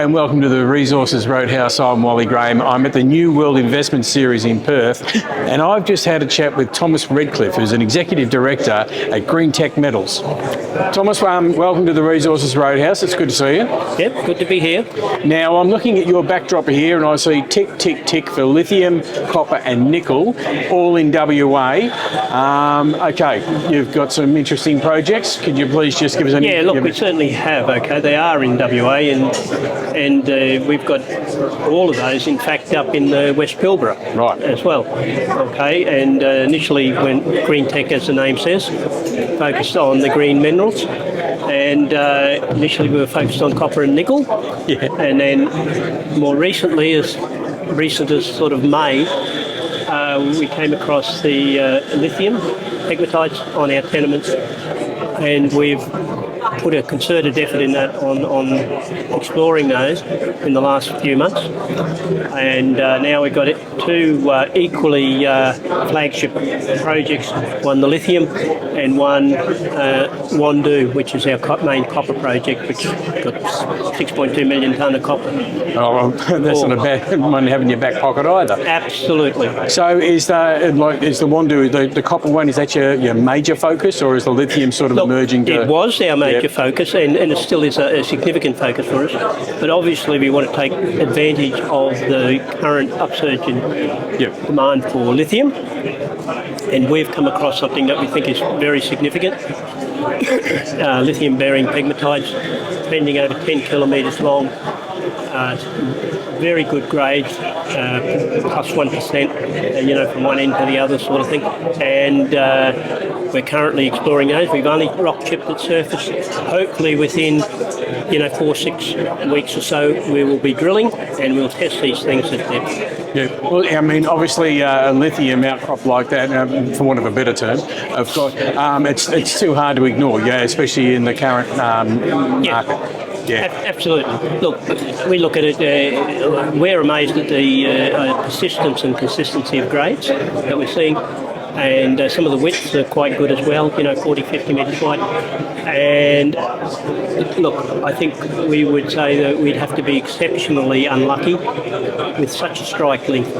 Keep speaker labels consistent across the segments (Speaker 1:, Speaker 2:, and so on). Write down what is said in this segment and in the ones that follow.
Speaker 1: and welcome to the Resources Roadhouse. I'm Wally Graham. I'm at the New World Investment Series in Perth, and I've just had a chat with Thomas Redcliffe, who's an Executive Director at Greentech Metals. Thomas, welcome to the Resources Roadhouse. It's good to see you.
Speaker 2: Yep, good to be here.
Speaker 1: Now, I'm looking at your backdrop here, and I see tick, tick, tick for lithium, copper and nickel, all in WA. Okay, you've got some interesting projects. Could you please just give us an...
Speaker 2: Yeah, look, we certainly have, okay. They are in WA, and we've got all of those, in fact, up in West Pilbara as well. Okay, and initially when Greentech, as the name says, focused on the green minerals, and initially we were focused on copper and nickel, and then more recently, as recent as sort of May, we came across the lithium pegmatites on our tenements, and we've put a concerted effort in that on exploring those in the last few months, and now we've got two equally flagship projects, one the lithium and one Wandoo, which is our main copper project, which got 6.2 million tonne of copper.
Speaker 1: Oh, well, that's not a bad one to have in your back pocket either.
Speaker 2: Absolutely.
Speaker 1: So is the Wandoo, the copper one, is that your major focus, or is the lithium sort of emerging?
Speaker 2: It was our major focus, and it still is a significant focus for us. But obviously we want to take advantage of the current upsurge in demand for lithium, and we've come across something that we think is very significant. Lithium-bearing pegmatites, trending over 10 kilometres long, very good grades, plus 1%, from one end to the other sort of thing. And we're currently exploring those. We've only rock chipped at surface. Hopefully within 4-6 weeks or so we will be drilling, and we'll test these things at depth.
Speaker 1: Yeah, well, I mean, obviously a lithium outcrop like that, for want of a better term, of course, it's too hard to ignore, especially in the current market. Yeah,
Speaker 2: absolutely. Look, we look at it, we're amazed at the persistence and consistency of grades that we're seeing, and some of the widths are quite good as well, 40, 50 metres wide. And look, I think we would say that we'd have to be exceptionally unlucky with such a strike length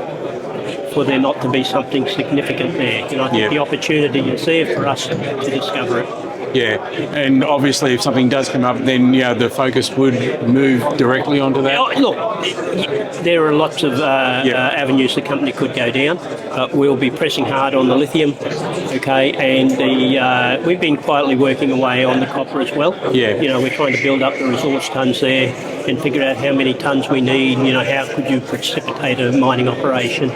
Speaker 2: for there not to be something significant there. I think the opportunity is there for us to discover it.
Speaker 1: Yeah, and obviously if something does come up, then the focus would move directly onto that.
Speaker 2: Look, there are lots of avenues the company could go down. We'll be pressing hard on the lithium, okay, and we've been quietly working away on the copper as well. Yeah. We're trying to build up the resource tonnes there and figure out how many tonnes we need, how could you precipitate a mining operation.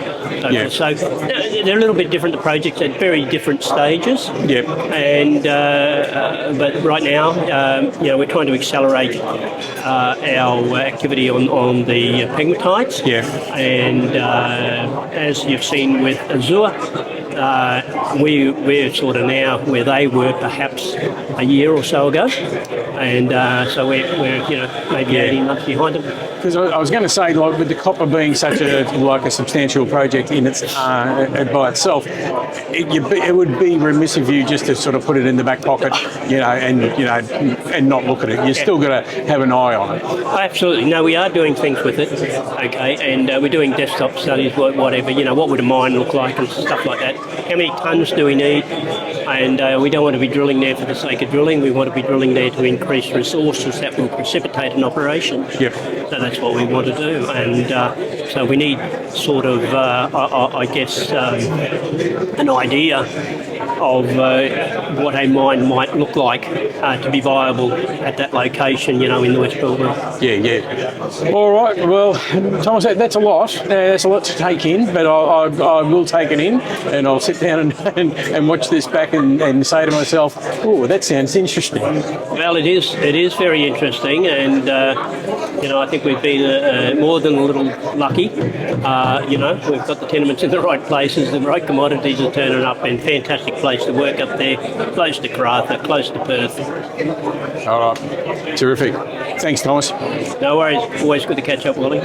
Speaker 2: So they're a little bit different, the projects at very different stages. Yep. And but right now, we're trying to accelerate our activity on the pegmatites. Yeah. And as you've seen with Azure, we're sort of now where they were perhaps a year or so ago, and so we're maybe 18 months behind them.
Speaker 1: Because I was going to say, with the copper being such a substantial project in its by itself, it would be remiss of you just to sort of put it in the back pocket, and not look at it. You've still got to have an eye on it.
Speaker 2: Absolutely. No, we are doing things with it, okay, and we're doing desktop studies, whatever. What would a mine look like and stuff like that. How many tonnes do we need? And we don't want to be drilling there for the sake of drilling. We want to be drilling there to increase resources that will precipitate an operation. Yep. So that's what we want to do. And so we need sort of, an idea of what a mine might look like to be viable at that location, in the West Pilbara. Yeah. All
Speaker 1: right. Well, Thomas, that's a lot. That's a lot to take in, but I will take it in, and I'll sit down and watch this back and say to myself, oh, that sounds interesting.
Speaker 2: Well, it is very interesting, and I think we've been more than a little lucky. We've got the tenements in the right places, the right commodities are turning up, and fantastic place to work up there, close to Karratha, close to Perth.
Speaker 1: All right. Terrific. Thanks, Thomas.
Speaker 2: No worries. Always good to catch up, Wally.